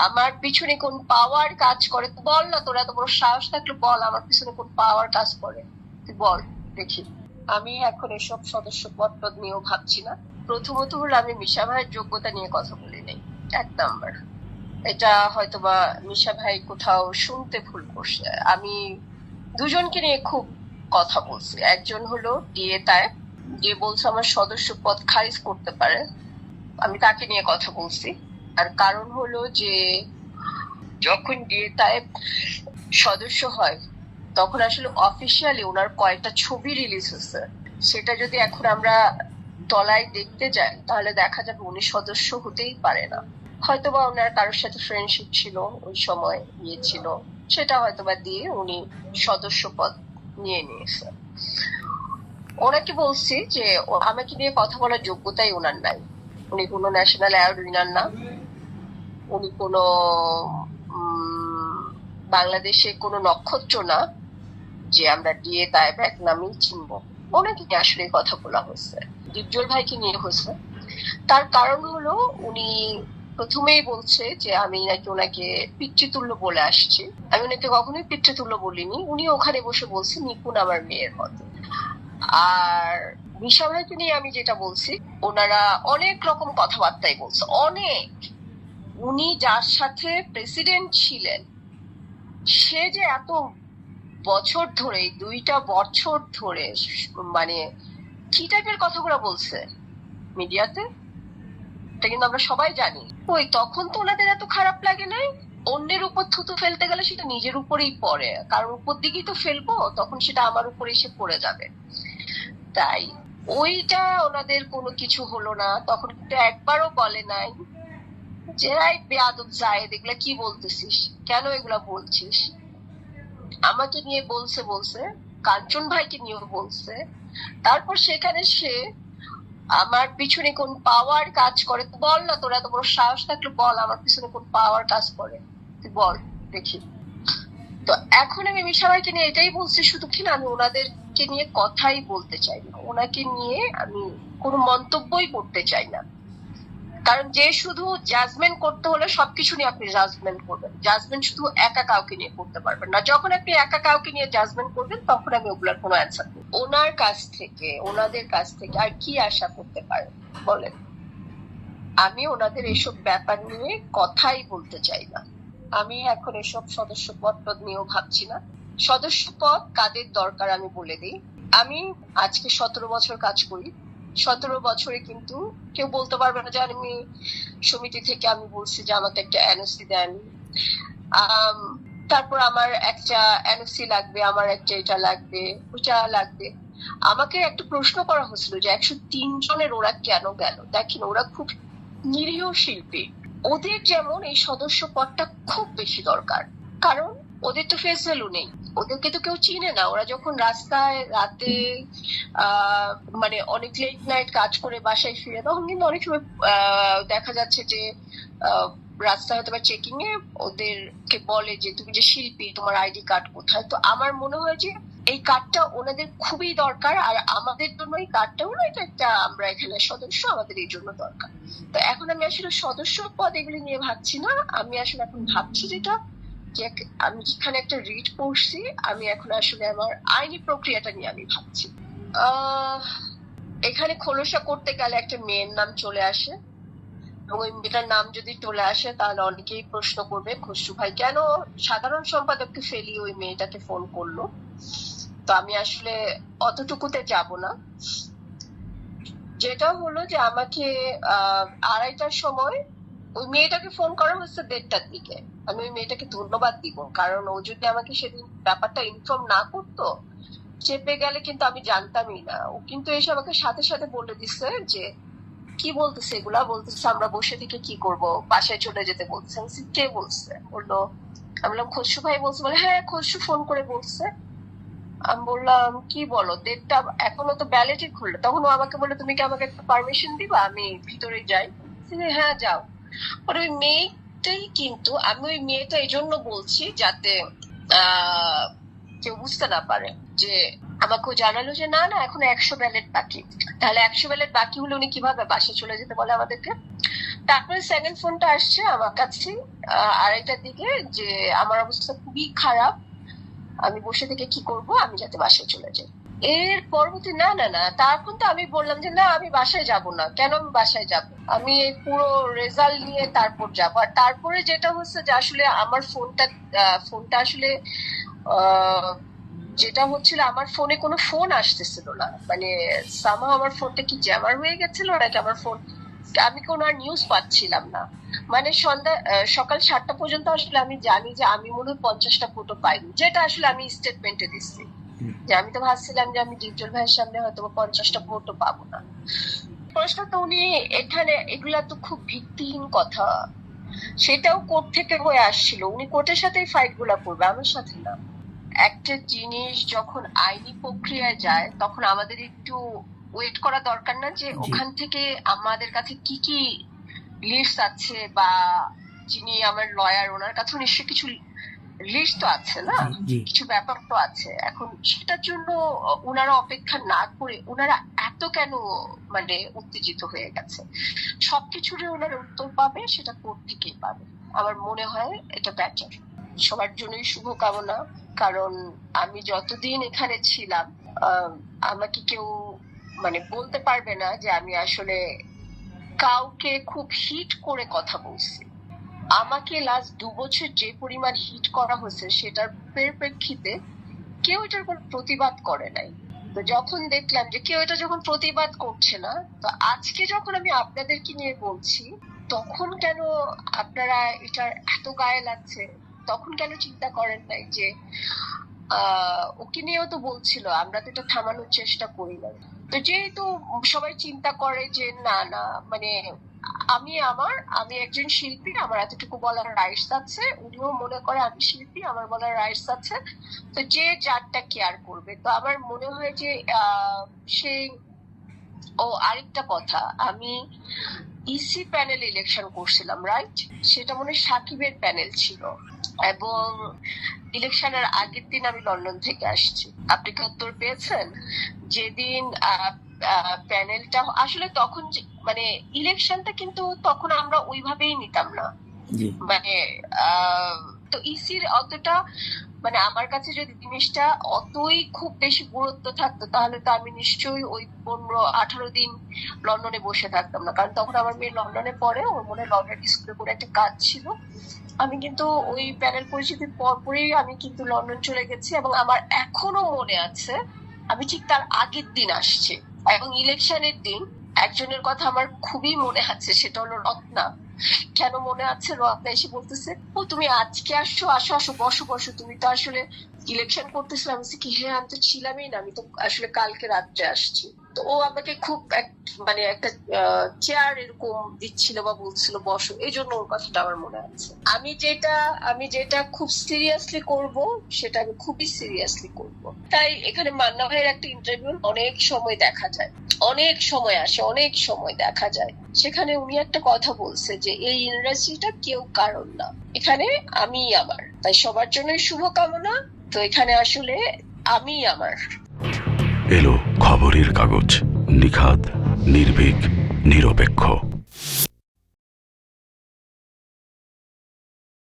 আমার পিছনে কোন পাওয়ার কাজ করে বল না, তোরা এত বড় সাহস থাকলে বল আমার পিছনে কোন পাওয়ার কাজ করে, তুই বল দেখি। আমি এখন এসব সদস্য পদ নিয়েও ভাবছি না। প্রথমত হলো আমি মিশা ভাইয়ের যোগ্যতা নিয়ে কথা বলি নাই, 1 নাম্বার। এটা হয়তোবা মিশা ভাই কোথাও শুনতে ভুল করছে। আমি দুজনকে নিয়ে খুব কথা বলছি। একজন হলো ডিএ তায়েব, যে বলছে আমার সদস্য পদ খারিজ করতে পারে, আমি তাকে নিয়ে কথা বলছি। আর কারণ হলো যে যখন ডিএ তায়েব সদস্য হয় তখন আসলে অফিসিয়ালি ওনার কয়েকটা ছবি রিলিজ হচ্ছে, সেটা যদি এখন আমরা তলায় দেখতে যাই তাহলে দেখা যাবে উনি সদস্য হতেই পারে না। হয়তোবা ওনার কারোর সাথে ফ্রেন্ডশিপ ছিল ওই সময়, ছিল, সেটা হয়তোবা দিয়ে উনি সদস্য পদ নিয়ে নিয়েছে। ওনাকে বলছি যে আমাকে নিয়ে কথা বলার যোগ্যতাই ওনার নাই। উনি কোনো ন্যাশনাল অ্যাওয়ার্ড উইনার না, উনি কোনো বাংলাদেশে কোনো নক্ষত্র না যে আমরা ডিএ তায়েব এক নামেই চিনবো। ওনাকে আসলে কথা বলা হয়েছে, ডিপজল ভাইকে নিয়ে হয়েছে। তার কারণ হলো উনি প্রথমেই বলছে যে আমি নাকি ওনাকে পিতৃতুল্য বলে আসছি। আমি ওনাকে কখনোই পিতৃতুল্য বলিনি। উনি ওখানে বসে বলছে নিপুণ আমার মেয়ের মতো। আর মিশা ভাইকে নিয়ে আমি যেটা বলছি, ওনারা অনেক রকম কথাবার্তাই বলছে, অনেক। উনি যার সাথে প্রেসিডেন্ট ছিলেন সে যে এত বছর ধরে, 2টা বছর ধরে মানে কি টাইপের কথাগুলো বলছে মিডিয়াতে, এটা কিন্তু আমরা সবাই জানি। ওই তখন তো ওনাদের এত খারাপ লাগে নাই। অন্যের উপর থুতু ফেলতে গেলে সেটা নিজের উপরেই পড়ে, কারণ উপর দিকেই তো ফেলবো, তখন সেটা আমার উপরে এসে পড়ে যাবে। তাই ওইটা ওনাদের কোনো কিছু হলো না। তখন কিন্তু একবারও বলে নাই যে এই বেয়াদব জায়েদ এগুলা কি বলতেছিস, কেন এগুলা বলছিস। আমাকে নিয়ে বলছে, কাঞ্চন ভাইকে নিয়েও বলছে। তারপর সেখানে সে আমার পিছনে কোন পাওয়ার কাজ করে বল না, তোরা এত বড় সাহস থাকলে বল আমার পিছনে কোন পাওয়ার কাজ করে, তুই বল দেখি। তো এখন আমি মিশা ভাইকে নিয়ে এটাই বলছি, শুধু কিনা আমি ওনাদেরকে নিয়ে কথাই বলতে চাই না, ওনাকে নিয়ে আমি কোনো মন্তব্যই করতে চাই না। কারণ যে শুধু জাজমেন্ট করতে হলে সবকিছু নিয়ে আপনি জাজমেন্ট করবেন, জাজমেন্ট শুধু একা কাউকে নিয়ে করতে পারবেন না। যখন আপনি একা কাউকে নিয়ে জাজমেন্ট করবেন তখন আমি ওগুলার কোনো অ্যান্সার দেব। ওনার কাছ থেকে, ওনাদের কাছ থেকে আর কি আশা করতে পারেন বলেন। আমি ওনাদের এসব ব্যাপার নিয়ে কথাই বলতে চাই না। আমি এখন এসব সদস্য পদ নিয়েও ভাবছি না। সদস্য পদ কাদের দরকার আমি বলে দিই। আমি আজকে 17 বছর কাজ করি। 17 বছরে কিন্তু কেউ বলতে পারবে না যে আমি সমিতি থেকে আমি বলছি যে আমাকে একটা এনওসি দেন, তারপর আমার একটা এনওসি লাগবে, আমার একটা এটা লাগবে, ওটা লাগবে। আমাকে একটা প্রশ্ন করা হয়েছিল যে 103 জনের ওরা কেন গেল। দেখেন ওরা খুব নিরীহ শিল্পী, ওদের যেমন এই সদস্য পদটা খুব বেশি দরকার, কারণ ওদের তো ফেস ভ্যালু নেই, ওদেরকে তো কেউ চিনে না। ওরা যখন রাস্তায় রাতে মানে অনেক লেট নাইট কাজ করে বাসায় ফিরে, তখন কিন্তু অনেক সময় দেখা যাচ্ছে যে রাস্তা হয়তো বা চেকিং এ ওদেরকে বলে যে তুমি যে শিল্পী তোমার আইডি কার্ড কোথায়। তো আমার মনে হয় যে এই কার্ডটা ওনাদের খুবই দরকার, আর আমাদের জন্য এই কার্ডটা হলো এটা একটা, আমরা এখানে সদস্য, আমাদের এই জন্য দরকার। তো এখন আমি আসলে সদস্য পদ এগুলি নিয়ে ভাবছি না। আমি আসলে এখন ভাবছি যেটা, যে আমি যেখানে একটা রিট পড়ছি, আমি এখন আসলে আমার আইনি প্রক্রিয়াটা নিয়ে আমি ভাবছি। এখানে খোলসা করতে গেলে একটা মেয়ের নাম চলে আসে, এবং ওই মেয়েটার নাম যদি চলে আসে তাহলে অনেকেই প্রশ্ন করবে খসরু ভাই কেন সাধারণ সম্পাদককে ফেলি ওই মেয়েটাকে ফোন করলো। তো আমি আসলে অতটুকুতে যাব না। যেটা হলো যে আমাকে 2:30টার সময় ওই মেয়েটাকে ফোন করা হচ্ছে 1:30টার দিকে। আমি ওই মেয়েটাকে ধন্যবাদ দিব, কারণ ও যদি আমাকে সেদিন ব্যাপারটা ইনফর্ম না করতো, চেপে গেলে কিন্তু আমি জানতামই না। ও কিন্তু এসে আমাকে সাথে সাথে বলে দিচ্ছে যে কি বলতেছে এগুলা, বলতেছে আমরা বসে থেকে কি করব, বাসায় চলে যেতে বলছে। কে বলছে? বললো, আমি বললাম খসরু ভাই বলছে। বলে হ্যাঁ খসরু ফোন করে বলছে। আমি বললাম কি বলো, 1:30টা এখনো তো ব্যালেটই খুললো। তখন ও আমাকে বলে তুমি কি আমাকে একটা পারমিশন দিবা আমি ভিতরে যাই? হ্যাঁ যাও। ওই মেয়েটাই কিন্তু, আমি ওই মেয়েটা এই জন্য বলছি যাতে কেউ বুঝতে না পারে, যে আমাকে জানালো যে না না এখনো 100 ব্যালেট বাকি। তাহলে 100 ব্যালেট বাকি হলে উনি কিভাবে বাসে চলে যেতে বলে আমাদেরকে? তারপরে সেকেন্ড ফোনটা আসছে আমার কাছে আড়াইটার দিকে, যে আমার অবস্থা খুবই খারাপ, আমি বসে থেকে কি করব, আমি যাতে বাসায় চলে যাই। এর পরবর্তী না না না তখন তো আমি বললাম যে না, আমি বাসায় যাব না। কেন আমি বাসায় যাব? আমি এই পুরো রেজাল্ট নিয়ে তারপর যাব। আর তারপরে যেটা হচ্ছে যে আসলে আমার ফোনটা আসলে যেটা হচ্ছিল, আমার ফোনে কোনো ফোন আসতেছিল না। মানে সামহাও আমার ফোনটা কি জ্যামার হয়ে গেছিল নাকি আমার ফোন, আমি কোনো আর নিউজ পাচ্ছিলাম না। মানে সকাল 7টা পর্যন্ত আসলে আমি জানি যে আমি মনে হয় 50টা ফটো পাইনি, যেটা আসলে আমি স্টেটমেন্টে দিচ্ছি যে আমি তো ভাবছিলাম যে আমি ডিপজল ভাইয়ের সামনে হয়তো 50টা ফটো পাবো না। প্রশ্ন তো উনি এখানে, এগুলা তো খুব ভিত্তিহীন কথা। সেটাও কোর্ট থেকে হয়ে আসছিল, উনি কোর্টের সাথেই ফাইট গুলা করবে, আমার সাথে না। একটা জিনিস যখন আইনি প্রক্রিয়ায় যায় তখন আমাদের একটু ওয়েট করা দরকার না, যে ওখান থেকে আমাদের কাছে কি কি লিস্ট আছে, বা যিনি আমার লয়ার ওনার কাছে নিশ্চয়ই কিছু লিস্ট তো আছে না, কিছু ব্যাপার তো আছে। এখন সেটার জন্য ওনারা অপেক্ষা না করে ওনারা এত কেন মানে উত্তেজিত হয়ে গেছে? সবকিছুরই ওনারা উত্তর পাবে, সেটা কোর্ট থেকেই পাবে। আমার মনে হয় এটা বেটার। সবার জন্যই শুভকামনা। কারণ আমি যতদিন এখানে ছিলাম, আমাকে কেউ মানে বলতে পারবে না যে আমি আসলে কাউকে খুব হিট করে কথা বলছি। আমাকে লাস্ট 2 বছর যে পরিমাণ হিট করা হয়েছে, সেটার পরিপ্রেক্ষিতে কেউ এটার কোনো প্রতিবাদ করে নাই। তো যখন দেখলাম যে কেউ এটা যখন প্রতিবাদ করছে না, তো আজকে যখন আমি আপনাদেরকে নিয়ে বলছি, তখন কেন আপনারা এটার এত গায়ে লাগছে? তখন কেন চিন্তা করেন নাই যে ওকে নিয়েও তো বলছিল, আমরা তো এটা থামানোর চেষ্টা করি না। তো যেহেতু সবাই চিন্তা করে যে না না, মানে আমি একজন শিল্পী, আমার এতটুকু বলার রাইটস আছে, উনিও মনে করে আমি শিল্পী, আমার বলার রাইটস আছে, তো যে যারটা কেয়ার করবে। তো আমার মনে হয় যে সেই আরেকটা কথা, আমি ইসি প্যানেল ইলেকশন করছিলাম, রাইট? সেটা মনে হয় সাকিবের প্যানেল ছিল, এবং ইলেকশনের আগের দিন আমি লন্ডন থেকে আসছি। আপনি কি উত্তর পেয়েছেন? যেদিন প্যানেলটা আসলে তখন মানে ইলেকশনটা কিন্তু তখন আমরা ওইভাবেই নিতাম না। মানে তো ইসির অতটা, মানে আমার কাছে যদি জিনিসটা অতই খুব বেশি গুরুত্ব থাকতো, তাহলে তো আমি নিশ্চয়ই ওই 15-18 দিন লন্ডনে বসে থাকতাম না। কারণ তখন আমার মেয়ে লন্ডনে পড়ে, ওর মনে লন্ডন স্কুলে করে একটা কাজ ছিল। আমি কিন্তু ওই প্যানেল পরিচিতির পরপরই আমি কিন্তু লন্ডন চলে গেছি, এবং আমার এখনো মনে আছে আমি ঠিক তার আগের দিন আসছি। এবং ইলেকশনের দিন একজনের কথা আমার খুবই মনে আছে, সেটা হলো রত্না। কেন মনে আছে? রত্না এসে বলতেছে, ও তুমি আজকে আসছো, আসো আসো বসো বসো, তুমি তো আসলে ইলেকশন করতেছিলে। আমি কি হ্যাঁ, আমি তো ছিলামই না, আমি তো আসলে কালকে রাত্রে আসছি। তো ও আমাকে খুব মানে একটা চেয়ার এরকম দিচ্ছিল বা বলছিল বসো, এই জন্য ওর কথাটা আমার মনে আছে। আমি যেটা খুব সিরিয়াসলি করব, সেটা আমি খুবই সিরিয়াসলি করব। তাই এখানে মান্না ভাইয়ের একটা ইন্টারভিউ অনেক সময় দেখা যায়, অনেক সময় আসে, অনেক সময় দেখা যায়, সেখানে উনি একটা কথা বলছে যে এই ইন্ডাস্ট্রিটা কেউ কারণ না, এখানে আমি আমার। তাই সবার জন্যই শুভকামনা। তো এখানে আসলে আমি আমার। এলো খবরের কাগজ, নিখাত, নির্ভীক, নিরপেক্ষ।